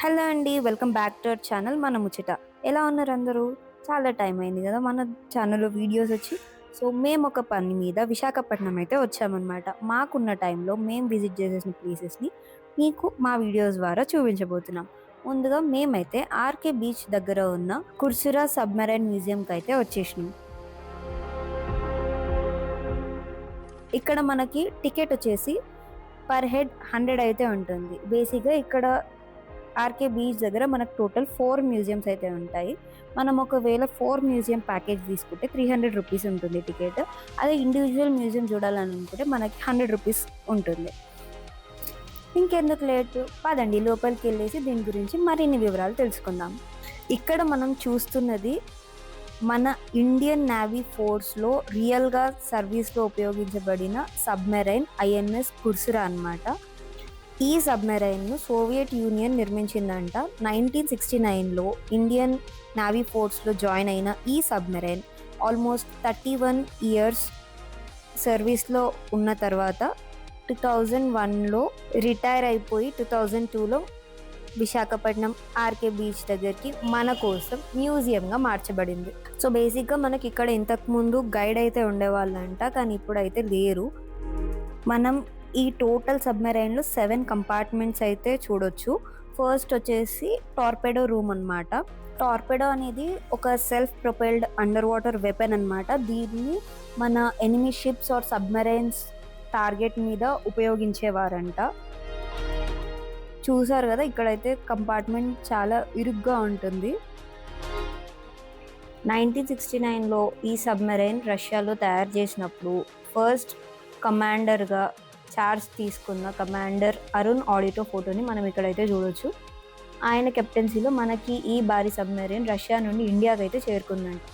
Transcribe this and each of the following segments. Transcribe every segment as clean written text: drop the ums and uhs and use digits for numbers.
Hello అండి, welcome back to our channel మన ముచ్చట. ఎలా ఉన్నారు అందరూ? చాలా టైం అయింది కదా మన ఛానల్లో వీడియోస్ వచ్చి. సో మేము ఒక పని మీద విశాఖపట్నం అయితే వచ్చామన్నమాట. మాకున్న టైంలో మేము విజిట్ చేసేసిన ప్లేసెస్ని మీకు మా వీడియోస్ ద్వారా చూపించబోతున్నాం. ముందుగా మేమైతే ఆర్కే బీచ్ దగ్గర ఉన్న కుర్సురా సబ్మెరైన్ మ్యూజియంకి అయితే వచ్చేసినాం. ఇక్కడ మనకి టికెట్ వచ్చేసి పర్ హెడ్ 100 అయితే ఉంటుంది. బేసిక్గా ఇక్కడ ఆర్కే బీచ్ దగ్గర మనకు టోటల్ 4 మ్యూజియంస్ అయితే ఉంటాయి. మనం ఒకవేళ 4 మ్యూజియం ప్యాకేజ్ తీసుకుంటే 300 రూపీస్ ఉంటుంది టికెట్. అదే ఇండివిజువల్ మ్యూజియం చూడాలని అనుకుంటే మనకి 100 రూపీస్ ఉంటుంది. ఇంకెందుకు లేటు, పదండి లోపలికి వెళ్ళేసి దీని గురించి మరిన్ని వివరాలు తెలుసుకుందాం. ఇక్కడ మనం చూస్తున్నది మన ఇండియన్ నేవీ ఫోర్స్లో రియల్గా సర్వీస్లో ఉపయోగించబడిన సబ్మెరైన్ ఐఎన్ఎస్ కుర్సురా అన్నమాట. ఈ సబ్మెరైన్ను సోవియట్ యూనియన్ నిర్మించిందంట. 1969లో ఇండియన్ నేవీ ఫోర్స్లో జాయిన్ అయిన ఈ సబ్మెరైన్ ఆల్మోస్ట్ 31 ఇయర్స్ సర్వీస్లో ఉన్న తర్వాత 2001లో రిటైర్ అయిపోయి 2002లో విశాఖపట్నం ఆర్కే బీచ్ దగ్గరికి మన కోసం మ్యూజియంగా మార్చబడింది. సో బేసిక్గా మనకి ఇక్కడ ఇంతకుముందు గైడ్ అయితే ఉండేవాళ్ళంట, కానీ ఇప్పుడైతే లేరు. మనం ఈ టోటల్ సబ్మెరైన్లో 7 కంపార్ట్మెంట్స్ అయితే చూడొచ్చు. ఫస్ట్ వచ్చేసి టార్పెడో రూమ్ అన్నమాట. టార్పెడో అనేది ఒక self propelled under water weapon అన్నమాట. దీన్ని మన enemy ships or submarines target మీద ఉపయోగించేవారంట. చూసారు కదా, ఇక్కడైతే కంపార్ట్మెంట్ చాలా ఇరుగ్గా ఉంటుంది. 1969లో ఈ సబ్మెరైన్ రష్యాలో తయారు చేసినప్పుడు ఫస్ట్ కమాండర్గా చార్జ్ తీసుకున్న కమాండర్ అరుణ్ ఆడిటో ఫోటోని మనం ఇక్కడైతే చూడొచ్చు. ఆయన కెప్టెన్సీలో మనకి ఈ భారీ సబ్మెరైన్ రష్యా నుండి ఇండియాకి అయితే చేరుకుందంట.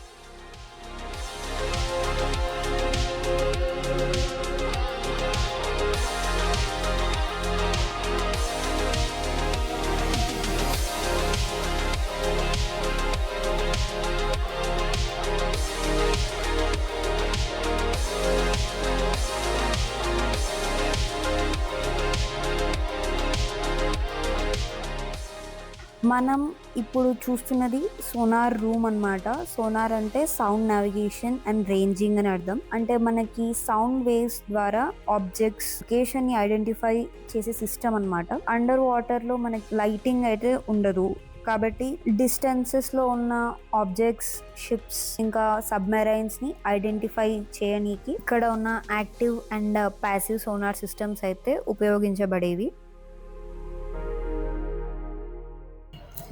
మనం ఇప్పుడు చూస్తున్నది సోనార్ రూమ్ అన్నమాట. సోనార్ అంటే సౌండ్ నావిగేషన్ అండ్ రేంజింగ్ అని అర్థం. అంటే మనకి సౌండ్ వేవ్స్ ద్వారా ఆబ్జెక్ట్స్ లొకేషన్ ని ఐడెంటిఫై చేసే సిస్టమ్ అన్నమాట. అండర్ వాటర్ లో మనకి లైటింగ్ అయితే ఉండదు కాబట్టి డిస్టెన్సెస్ లో ఉన్న ఆబ్జెక్ట్స్, షిప్స్ ఇంకా సబ్మెరైన్స్ ని ఐడెంటిఫై చేయనీకి ఇక్కడ ఉన్న active and passive sonar systems అయితే ఉపయోగించబడేవి.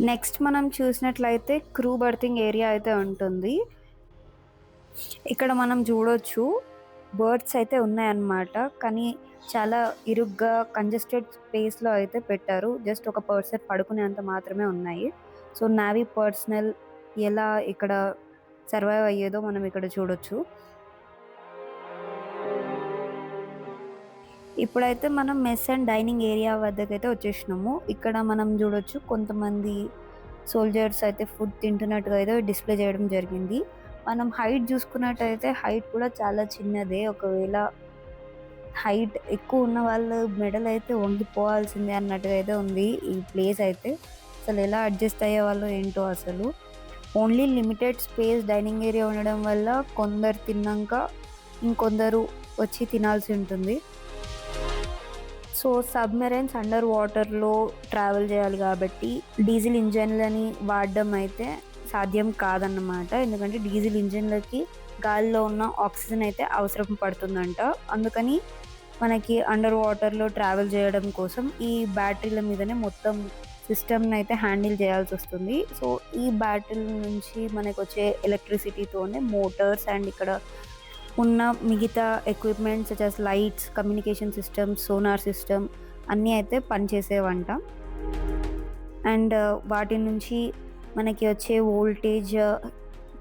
నెక్స్ట్ మనం చూసినట్లయితే క్రూ బర్తింగ్ ఏరియా అయితే ఉంటుంది. ఇక్కడ మనం చూడొచ్చు బర్డ్స్ అయితే ఉన్నాయన్నమాట, కానీ చాలా ఇరుగ్గా కంజెస్టెడ్ స్పేస్లో అయితే పెట్టారు. జస్ట్ ఒక పర్సన్ పడుకునేంత మాత్రమే ఉన్నాయి. సో నేవీ పర్సనల్ ఎలా ఇక్కడ సర్వైవ్ అయ్యేదో మనం ఇక్కడ చూడొచ్చు. ఇప్పుడైతే మనం మెస్ అండ్ డైనింగ్ ఏరియా వద్దకైతే వచ్చేసినాము. ఇక్కడ మనం చూడొచ్చు కొంతమంది సోల్జర్స్ అయితే ఫుడ్ తింటున్నట్టుగా అయితే డిస్ప్లే చేయడం జరిగింది. మనం హైట్ చూసుకున్నట్టయితే హైట్ కూడా చాలా చిన్నదే. ఒకవేళ హైట్ ఎక్కువ ఉన్న వాళ్ళ మెడల్ అయితే వంగిపోవాల్సిందే అన్నట్టుగా అయితే ఉంది ఈ ప్లేస్ అయితే. అసలు ఎలా అడ్జస్ట్ అయ్యే వాళ్ళు ఏంటో అసలు. Only limited space dining area ఉండడం వల్ల కొందరు తిన్నాక ఇంకొందరు వచ్చి తినాల్సి ఉంటుంది. సో సబ్మెరైన్స్ అండర్ వాటర్లో ట్రావెల్ చేయాలి కాబట్టి డీజిల్ ఇంజన్లని వాడడం అయితే సాధ్యం కాదన్నమాట. ఎందుకంటే డీజిల్ ఇంజన్లకి గాలిలో ఉన్న ఆక్సిజన్ అయితే అవసరం పడుతుందంట. అందుకని మనకి అండర్ వాటర్లో ట్రావెల్ చేయడం కోసం ఈ బ్యాటరీల మీదనే మొత్తం సిస్టమ్ని అయితే హ్యాండిల్ చేయాల్సి వస్తుంది. సో ఈ బ్యాటరీల నుంచి మనకు వచ్చే ఎలక్ట్రిసిటీతోనే మోటార్స్ అండ్ ఇక్కడ ఉన్న మిగతా equipments such as lights, communication systems, sonar system అన్నీ అయితే పనిచేసేవంట. అండ్ వాటి నుంచి మనకి వచ్చే వోల్టేజ్,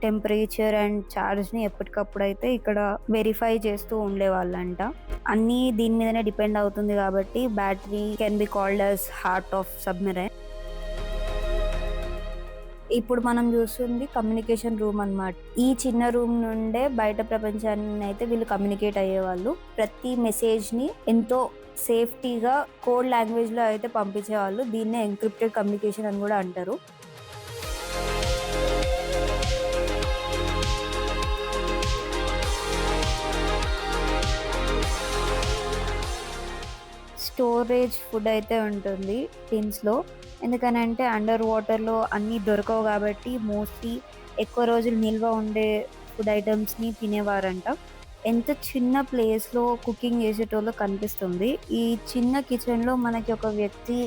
టెంపరేచర్ అండ్ ఛార్జ్ని ఎప్పటికప్పుడు అయితే ఇక్కడ వెరిఫై చేస్తూ ఉండేవాళ్ళంట. అన్నీ దీని మీదనే డిపెండ్ అవుతుంది కాబట్టి battery can be called as heart of submarine. ఇప్పుడు మనం చూస్తుంది కమ్యూనికేషన్ రూమ్ అన్నమాట. ఈ చిన్న రూమ్ నుండే బయట ప్రపంచాన్ని అయితే వీళ్ళు కమ్యూనికేట్ అయ్యేవాళ్ళు. ప్రతి మెసేజ్ని ఎంతో సేఫ్టీగా కోడ్ లాంగ్వేజ్లో అయితే పంపించేవాళ్ళు. దీన్నే ఎన్క్రిప్టెడ్ కమ్యూనికేషన్ అని కూడా అంటారు. స్టోరేజ్ ఫుడ్ అయితే ఉంటుంది టిన్స్లో. ఎందుకనంటే అండర్ వాటర్లో అన్నీ దొరకవు కాబట్టి మోస్ట్లీ ఎక్కువ రోజులు నిల్వ ఉండే ఫుడ్ ఐటమ్స్ని తినేవారంట. ఎంత చిన్న ప్లేస్లో కుకింగ్ చేసేటోళ్ళు కనిపిస్తుంది. ఈ చిన్న కిచెన్లో మనకి ఒక వ్యక్తి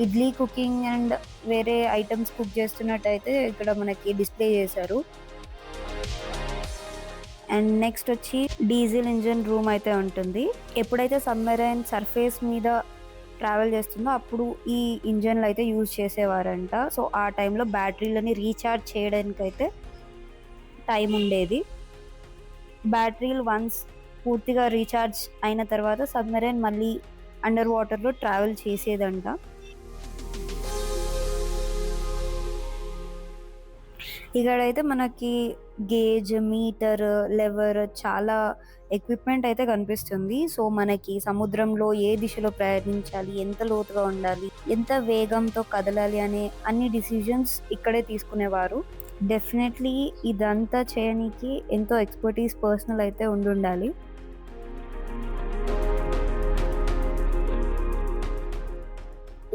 ఇడ్లీ కుకింగ్ అండ్ వేరే ఐటమ్స్ కుక్ చేస్తున్నట్టయితే ఇక్కడ మనకి డిస్ప్లే చేశారు. అండ్ నెక్స్ట్ వచ్చి డీజిల్ ఇంజన్ రూమ్ అయితే ఉంటుంది. ఎప్పుడైతే సబ్మెరైన్ సర్ఫేస్ మీద ట్రావెల్ చేస్తుందో అప్పుడు ఈ ఇంజన్లు అయితే యూజ్ చేసేవారంట. సో ఆ టైంలో బ్యాటరీలని రీఛార్జ్ చేయడానికి అయితే టైం ఉండేది. బ్యాటరీలు వన్స్ పూర్తిగా రీఛార్జ్ అయిన తర్వాత సబ్మెరైన్ మళ్ళీ అండర్ వాటర్లో ట్రావెల్ చేసేదంట. ఇక్కడైతే మనకి గేజ్, మీటర్, లెవర్ చాలా ఎక్విప్మెంట్ అయితే కనిపిస్తుంది. సో మనకి సముద్రంలో ఏ దిశలో ప్రయాణించాలి, ఎంత లోతుగా ఉండాలి, ఎంత వేగంతో కదలాలి అనే అన్ని డిసిజన్స్ ఇక్కడే తీసుకునేవారు. డెఫినెట్లీ ఇదంతా చేయడానికి ఎంతో ఎక్స్పర్టీస్ పర్సనల్ అయితే ఉండాలి.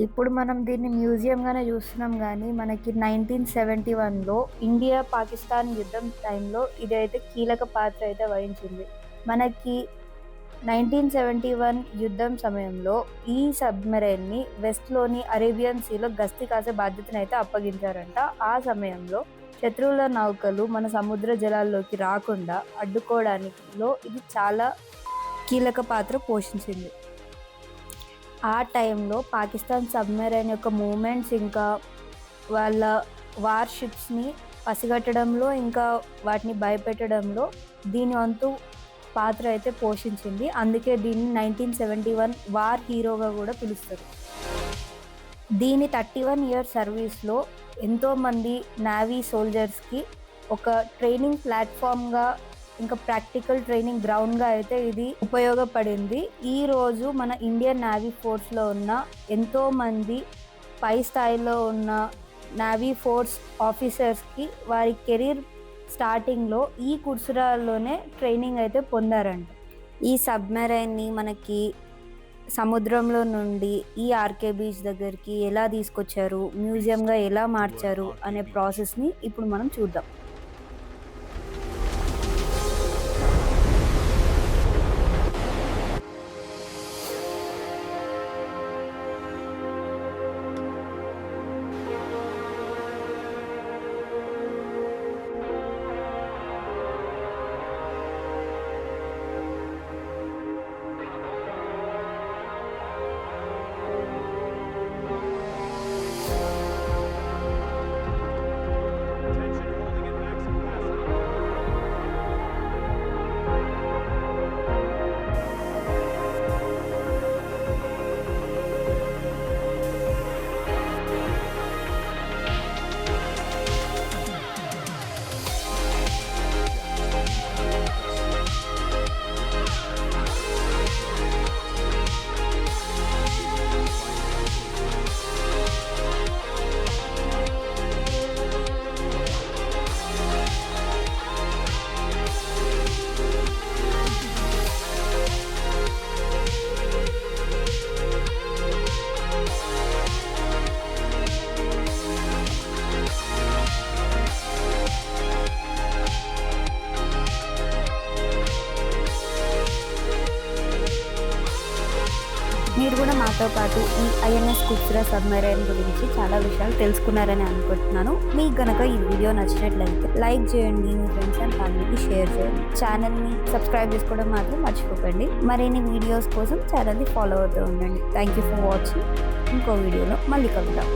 ఇప్పుడు మనం దీన్ని మ్యూజియంగానే చూస్తున్నాం కానీ మనకి 1971లో ఇండియా పాకిస్తాన్ యుద్ధం టైంలో ఇదైతే కీలక పాత్ర అయితే వహించింది. మనకి 1971 యుద్ధం సమయంలో ఈ సబ్మెరైన్ని వెస్ట్లోని అరేబియన్ సీలో గస్తీ కాసే బాధ్యతను అయితే అప్పగించారంట. ఆ సమయంలో శత్రువుల నౌకలు మన సముద్ర జలాల్లోకి రాకుండా అడ్డుకోవడానిలో ఇది చాలా కీలక పాత్ర పోషించింది. ఆ టైంలో పాకిస్తాన్ సబ్మెరైన్ యొక్క మూమెంట్స్ ఇంకా వాళ్ళ వార్షిప్స్ని పసిగట్టడంలో ఇంకా వాటిని భయపెట్టడంలో దీని వంతు పాత్ర అయితే పోషించింది. అందుకే దీన్ని 1971 వార్ హీరోగా కూడా పిలుస్తారు. దీని 31 ఇయర్ సర్వీస్లో ఎంతోమంది నేవీ సోల్జర్స్కి ఒక ట్రైనింగ్ ప్లాట్ఫామ్గా ఇంకా ప్రాక్టికల్ ట్రైనింగ్ గ్రౌండ్గా అయితే ఇది ఉపయోగపడింది. ఈరోజు మన ఇండియన్ నేవీ ఫోర్స్లో ఉన్న ఎంతోమంది పై స్థాయిలో ఉన్న నేవీ ఫోర్స్ ఆఫీసర్స్కి వారి కెరీర్ స్టార్టింగ్లో ఈ కుర్సురాల్లోనే ట్రైనింగ్ అయితే పొందారంట. ఈ సబ్మెరైన్ని మనకి సముద్రంలో నుండి ఈ ఆర్కే బీచ్ దగ్గరికి ఎలా తీసుకొచ్చారు, మ్యూజియంగా ఎలా మార్చారు అనే ప్రాసెస్ని ఇప్పుడు మనం చూద్దాం. మీరు కూడా మాతో పాటు ఈ ఐఎన్ఎస్ కుర్సురా సబ్మెరైన్ గురించి చాలా విషయాలు తెలుసుకున్నారని అనుకుంటున్నాను. మీకు గనక ఈ వీడియో నచ్చినట్లయితే లైక్ చేయండి, మీ ఫ్రెండ్స్ అండ్ ఫ్యామిలీకి షేర్ చేయండి. ఛానల్ని సబ్స్క్రైబ్ చేసుకోవడం మాత్రం మర్చిపోకండి. మరిన్ని వీడియోస్ కోసం ఛానల్ని ఫాలో అవుతూ ఉండండి. Thank you for watching. ఇంకో వీడియోలో మళ్ళీ కలుద్దాం.